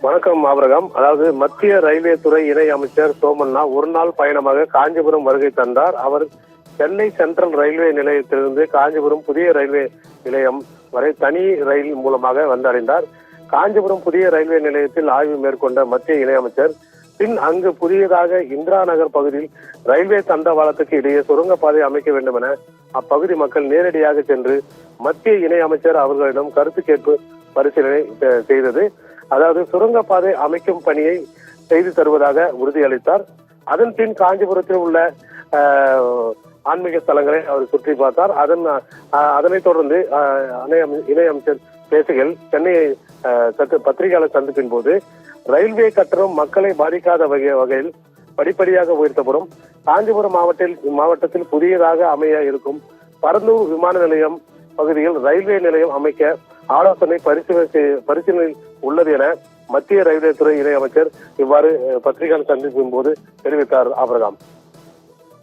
வணக்கம் ஆபிரகாம். அதாவது மத்திய ரயில்வே துறை இணை அமைச்சர் சோமண்ணா ஒரு நாள் பயணமாக காஞ்சிபுரம் வருகை தந்தார். அவர் சென்னை சென்ட்ரல் ரயில்வே நிலையத்திலிருந்து காஞ்சிபுரம் புதிய ரயில்வே நிலையம் வரை தனி ரயில் மூலமாக வந்தடைந்தார். காஞ்சிபுரம் புதிய ரயில்வே நிலையத்தில் ஆய்வு மேற்கொண்ட மத்திய இணையமைச்சர் பின் அங்கு புதியதாக இந்திரா நகர் பகுதியில் ரயில்வே தண்டவாளத்துக்கு இடையே சுரங்கப்பாதை அமைக்க வேண்டும் என அப்பகுதி மக்கள் நேரடியாக சென்று மத்திய இணை அமைச்சர் அவர்களிடம் கருத்து கேட்பு பரிசீலனை செய்தது. அதாவது சுரங்கப்பாதை அமைக்கும் பணியை செய்து தருவதாக உறுதியளித்தார். அதன் பின் காஞ்சிபுரத்தில் உள்ள ஆன்மீக ஸ்தலங்களை அவர் சுற்றி பார்த்தார். அதனைத் தொடர்ந்து இணை அமைச்சர் பேசுகையில் சென்னை பத்திரிகையாளர் சந்திப்பின் போது ரயில்வே கட்டணம் மக்களை பாதிக்காத வகையில் படிப்படியாக உயர்த்தப்படும். காஞ்சிபுரம் மாவட்டத்தில் புதியதாக அமைய இருக்கும் பரந்தூர் விமான நிலையம் பகுதியில் ரயில்வே நிலையம் அமைக்க ஆலோசனை பரிசீலனையில் உள்ளது என மத்திய ரயில்வே துறை இணை அமைச்சர் இவ்வாறு பத்திரிகையாளர் சந்திப்பின் போது தெரிவித்தார். ஆபிரகாம்.